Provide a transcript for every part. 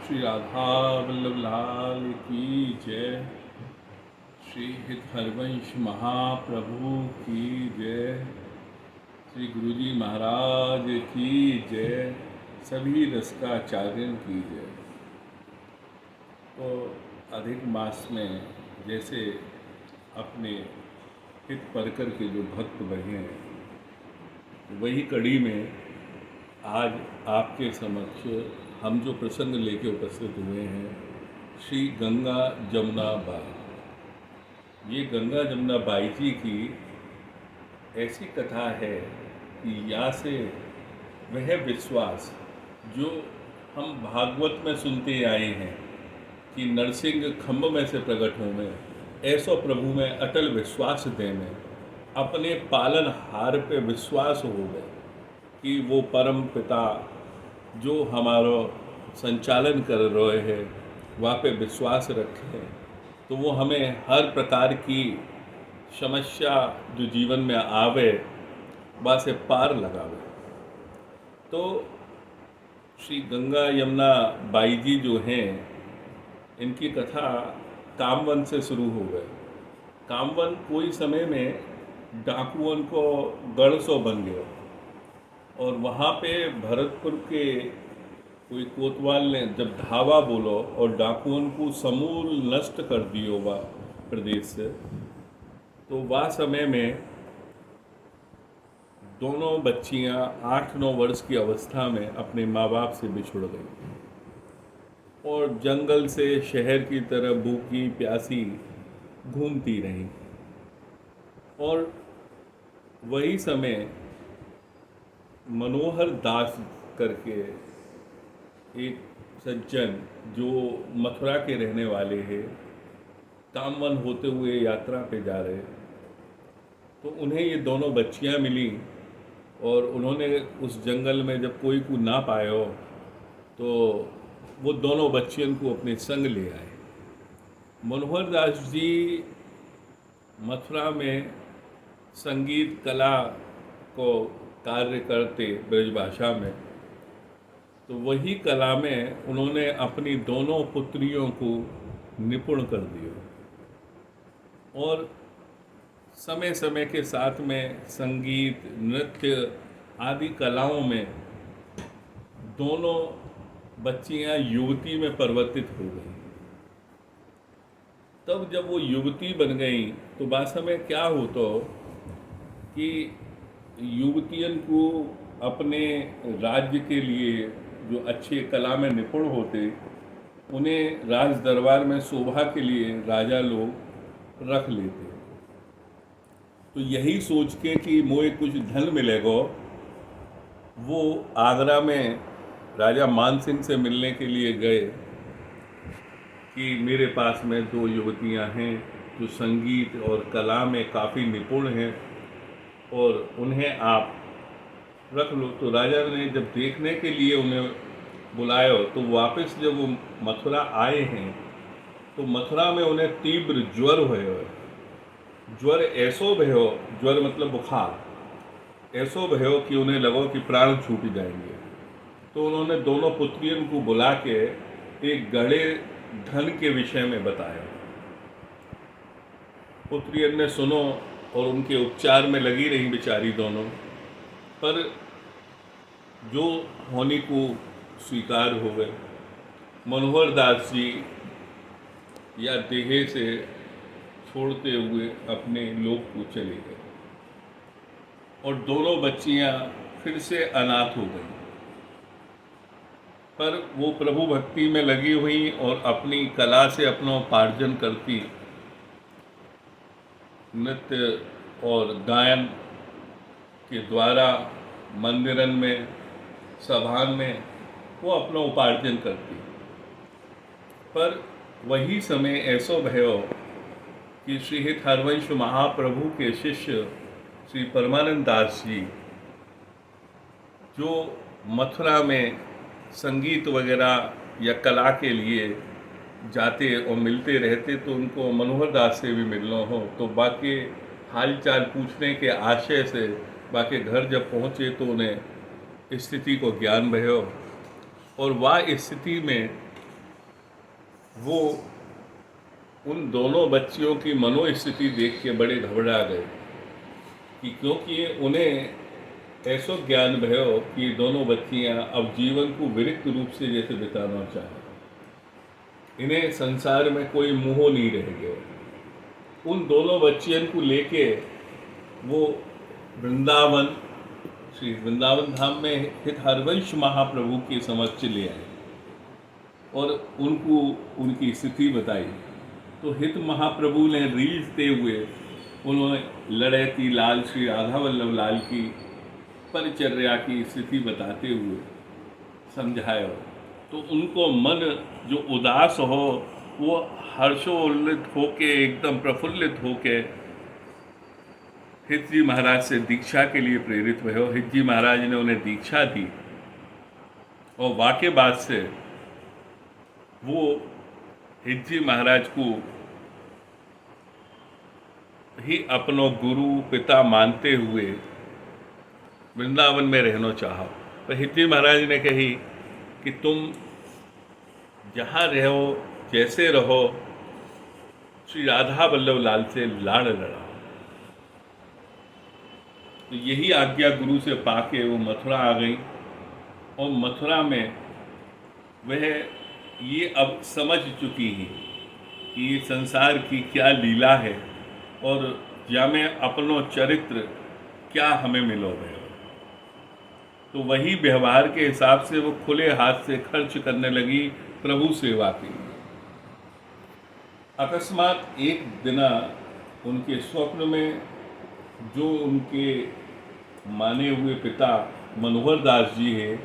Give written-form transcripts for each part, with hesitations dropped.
श्री राधा वल्लभ लाल की जय। श्री हित हरवंश महाप्रभु की जय। श्री गुरुजी महाराज की जय। सभी रसिकाचार्यों की जय। तो अधिक मास में जैसे अपने हित परकर के जो भक्त बहे हैं, वही कड़ी में आज आपके समक्ष हम जो प्रसंग लेके उपस्थित हुए हैं, श्री गंगा जमुना बाई। ये गंगा जमुना बाई जी की ऐसी कथा है कि यहाँ से वह विश्वास जो हम भागवत में सुनते आए हैं कि नरसिंह खम्भ में से प्रकट हो में, ऐसो प्रभु में अटल विश्वास दे में, अपने पालन हार पे विश्वास हो गए कि वो परम पिता जो हमारा संचालन कर रहे हैं वहाँ पे विश्वास रखें, तो वो हमें हर प्रकार की समस्या जो जीवन में आवे वहाँ से पार लगावे। तो श्री गंगा यमुना बाई जी जो हैं, इनकी कथा कामवन से शुरू हो गए। कामवन कोई समय में डाकुओं को गढ़ सो बन गया और वहाँ पे भरतपुर के कोई कोतवाल ने जब धावा बोलो और डाकुओं को समूल नष्ट कर दियो वह प्रदेश से, तो वह समय में दोनों बच्चियाँ 8-9 वर्ष की अवस्था में अपने माँ बाप से बिछुड़ गई और जंगल से शहर की तरफ भूखी प्यासी घूमती रहीं। और वही समय मनोहर दास करके एक सज्जन जो मथुरा के रहने वाले हैं, कामवन होते हुए यात्रा पे जा रहे, तो उन्हें ये दोनों बच्चियां मिली और उन्होंने उस जंगल में जब कोई को ना पायो तो वो दोनों बच्चियों को अपने संग ले आए। मनोहर दास जी मथुरा में संगीत कला को कार्य करते ब्रजभाषा में, तो वही कला में उन्होंने अपनी दोनों पुत्रियों को निपुण कर दिया और समय समय के साथ में संगीत नृत्य आदि कलाओं में दोनों बच्चियां युवती में परिवर्तित हो गई। तब जब वो युवती बन गई तो वास्तव में क्या होता कि युवतियों को अपने राज्य के लिए जो अच्छे कला में निपुण होते, उन्हें राज दरबार में शोभा के लिए राजा लोग रख लेते। तो यही सोच के कि मोए कुछ धन मिलेगा, वो आगरा में राजा मान सिंह से मिलने के लिए गए कि मेरे पास में 2 युवतियां हैं जो संगीत और कला में काफ़ी निपुण हैं और उन्हें आप रख लो। तो राजा ने जब देखने के लिए उन्हें बुलाया तो वापस जब वो मथुरा आए हैं तो मथुरा में उन्हें तीव्र ज्वर भयो। ज्वर ऐसो भयो, ज्वर मतलब बुखार, ऐसो भयो कि उन्हें लगो कि प्राण छूट जाएंगे। तो उन्होंने दोनों पुत्रियों को बुला के एक गड़े धन के विषय में बताया। पुत्रियों ने सुनो और उनके उपचार में लगी रही बेचारी दोनों, पर जो होने को स्वीकार हो गए। मनोहर दास जी या देहे से छोड़ते हुए अपने लोक को चले गए और दोनों बच्चियां फिर से अनाथ हो गई। पर वो प्रभु भक्ति में लगी हुई और अपनी कला से अपना उपार्जन करती, नृत्य और गायन के द्वारा मंदिरन में सभान में वो अपना उपार्जन करती। पर वही समय ऐसो भयो कि श्री हित हरवंश महाप्रभु के शिष्य श्री परमानंद दास जी जो मथुरा में संगीत वगैरह या कला के लिए जाते और मिलते रहते, तो उनको मनोहर दास से भी मिलना हो तो बाकी हालचाल पूछने के आशय से बाकी घर जब पहुँचे तो उन्हें स्थिति को ज्ञान भयो और वह स्थिति में वो उन दोनों बच्चियों की मनोस्थिति देख के बड़े घबरा गए कि क्योंकि उन्हें ऐसो ज्ञान भयो कि ये दोनों बच्चियां अब जीवन को विरक्त रूप से जैसे बिताना चाहें। इन्हें संसार में कोई मोह नहीं रह गया। उन दोनों बच्चियों को लेके वो वृंदावन, श्री वृंदावन धाम में हित हरवंश महाप्रभु के समक्ष ले आए और उनको उनकी स्थिति बताई। तो हित महाप्रभु ने रीझते हुए उन्होंने लड़ैती लाल श्री राधा वल्लभ लाल की परिचर्या की स्थिति बताते हुए समझाया। तो उनको मन जो उदास हो वो हर्षोल्लित होके एकदम प्रफुल्लित होके हित जी महाराज से दीक्षा के लिए प्रेरित हुए। हित जी महाराज ने उन्हें दीक्षा दी और वाक़ई बात से वो हित जी महाराज को ही अपनो गुरु पिता मानते हुए वृंदावन में रहना चाहा। तो हित जी महाराज ने कही कि तुम जहाँ रहो जैसे रहो, श्री राधा वल्लभ लाल से लाड़ लड़ाओ। तो यही आज्ञा गुरु से पाके वो मथुरा आ गई और मथुरा में वह ये अब समझ चुकी है कि ये संसार की क्या लीला है और या में अपनो चरित्र क्या हमें मिलो है। तो वही व्यवहार के हिसाब से वो खुले हाथ से खर्च करने लगी प्रभु सेवा के लिए। अकस्मात एक दिना उनके स्वप्न में जो उनके माने हुए पिता मनोहर दास जी हैं,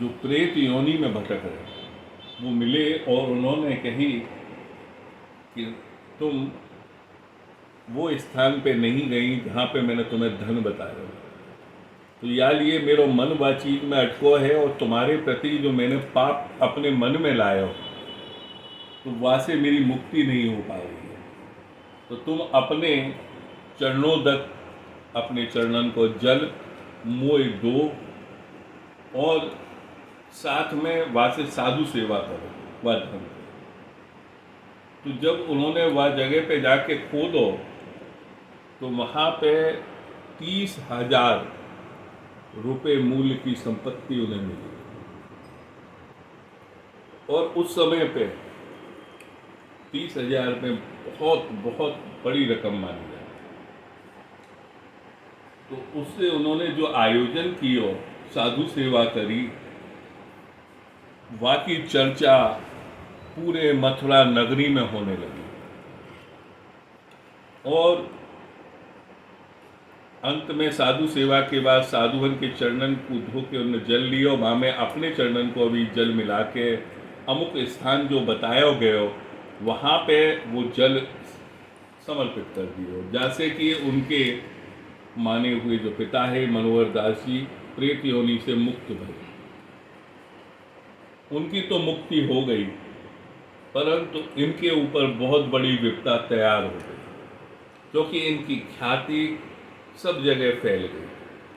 जो प्रेत योनि में भटक रहे, वो मिले और उन्होंने कही कि तुम वो स्थान पे नहीं गई जहाँ पे मैंने तुम्हें धन बताया। तो यार ये मेरा मन बातचीत में अटको है और तुम्हारे प्रति जो मैंने पाप अपने मन में लाया हो तो वहाँ से मेरी मुक्ति नहीं हो पा रही है। तो तुम अपने चरणोदक अपने चरणन को जल मोय दो और साथ में वहाँ से साधु सेवा करो वह धन। तो जब उन्होंने वह जगह पे जाके खोदो तो वहाँ पे 30,000 रुपये मूल्य की संपत्ति उन्हें मिली और उस समय पे 30,000 रुपये बहुत बहुत बड़ी रकम मानी जाए। तो उससे उन्होंने जो आयोजन किया, साधु सेवा करी, वहाँ की चर्चा पूरे मथुरा नगरी में होने लगी और अंत में साधु सेवा के बाद साधुवन के चरणन को धो के उन्होंने जल लियो। वहाँ में अपने चरणन को भी जल मिला के अमुक स्थान जो बताया गया वहाँ पे वो जल समर्पित कर दियो, जैसे कि उनके माने हुए जो पिता है मनोहर दास जी प्रेत योनि से मुक्त भये। उनकी तो मुक्ति हो गई परंतु इनके ऊपर बहुत बड़ी विपदा तैयार हो गई क्योंकि इनकी ख्याति सब जगह फैल गई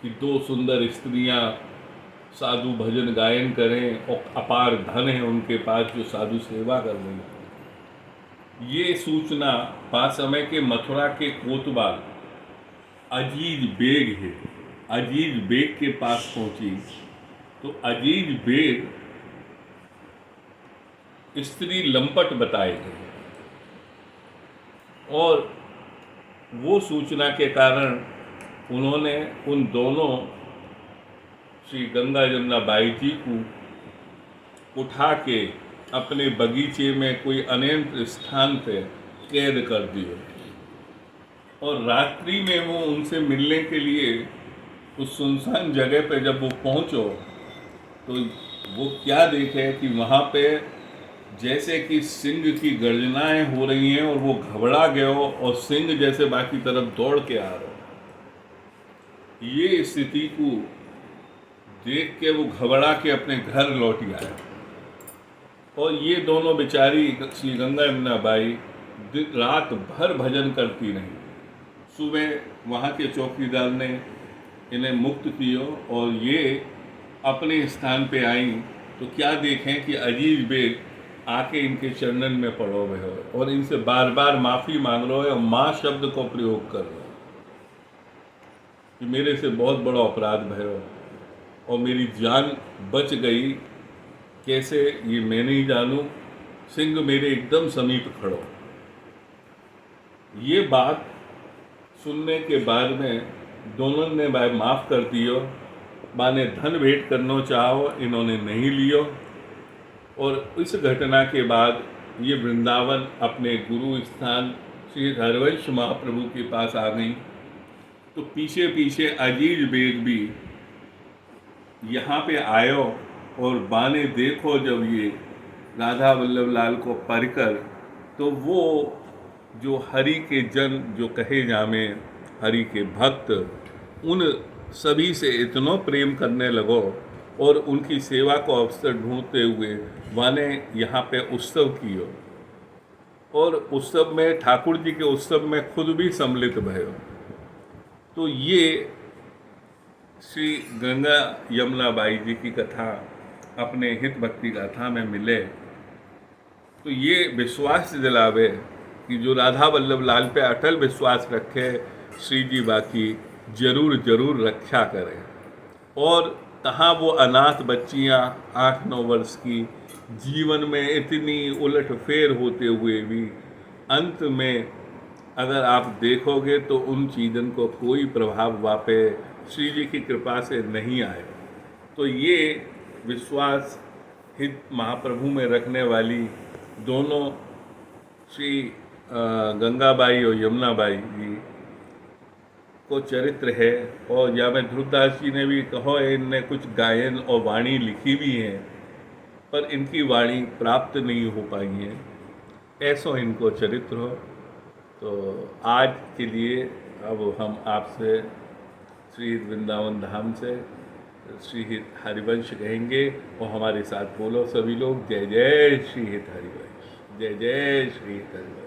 कि दो सुंदर स्त्रियां साधु भजन गायन करें और अपार धन है उनके पास जो साधु सेवा कर रही है। ये सूचना पास समय के मथुरा के कोतवाल अजीज बेग है, अजीज बेग के पास पहुंची। तो अजीज बेग स्त्री लंपट बताए गए और वो सूचना के कारण उन्होंने उन दोनों श्री गंगा जमुना बाई जी को उठा के अपने बगीचे में कोई अनंत स्थान पे कैद कर दिए और रात्रि में वो उनसे मिलने के लिए उस सुनसान जगह पे जब वो पहुंचो तो वो क्या देखे कि वहाँ पे जैसे कि सिंह की गर्जनाएं हो रही हैं और वो घबरा गया और सिंह जैसे बाकी तरफ दौड़ के आ रहा। ये स्थिति को देख के वो घबरा के अपने घर लौट आया और ये दोनों बेचारी श्री गंगा यमुना बाई रात भर भजन करती रही। सुबह वहाँ के चौकीदार ने इन्हें मुक्त किया और ये अपने स्थान पे आई तो क्या देखें कि अजीज बेग आके इनके चरणन में पड़ो भयो और इनसे बार बार माफ़ी मांग लो और माँ शब्द को प्रयोग कर लो कि मेरे से बहुत बड़ा अपराध भयो और मेरी जान बच गई, कैसे ये मैं नहीं जानूं, सिंह मेरे एकदम समीप खड़ो। ये बात सुनने के बाद में दोनों ने भाई माफ़ कर दियो, माने धन भेंट करना चाहो, इन्होंने नहीं लियो। और इस घटना के बाद ये वृंदावन अपने गुरु स्थान श्री हरिवंश महाप्रभु के पास आ गई। तो पीछे पीछे अजीज बेग भी यहाँ पे आयो और बाने देखो जब ये राधा वल्लभ लाल को पढ़कर, तो वो जो हरि के जन जो कहे जामे हरि के भक्त, उन सभी से इतना प्रेम करने लगो और उनकी सेवा को अवसर ढूंढते हुए माने यहाँ पे उत्सव कियो और उत्सव में ठाकुर जी के उत्सव में खुद भी सम्मिलित भयो। तो ये श्री गंगा यमुना बाई जी की कथा अपने हित भक्ति गाथा में मिले, तो ये विश्वास दिलावे कि जो राधा वल्लभ लाल पे अटल विश्वास रखे, श्री जी बाकी जरूर जरूर रक्षा करें। और कहाँ वो अनाथ बच्चियाँ 8-9 वर्ष की जीवन में इतनी उलट फेर होते हुए भी अंत में अगर आप देखोगे तो उन चीज़न को कोई प्रभाव वापे श्री जी की कृपा से नहीं आए। तो ये विश्वास हित महाप्रभु में रखने वाली दोनों श्री गंगाबाई और यमुनाबाई जी को चरित्र है। और या में ध्रुवदास जी ने भी कहो, इनने कुछ गायन और वाणी लिखी भी हैं पर इनकी वाणी प्राप्त नहीं हो पाई है, ऐसो इनको चरित्र हो। तो आज के लिए अब हम आपसे श्री वृंदावन धाम से श्री हरिवंश कहेंगे और हमारे साथ बोलो सभी लोग, जय जय श्री हरिवंश, जय जय श्री हरिवंश।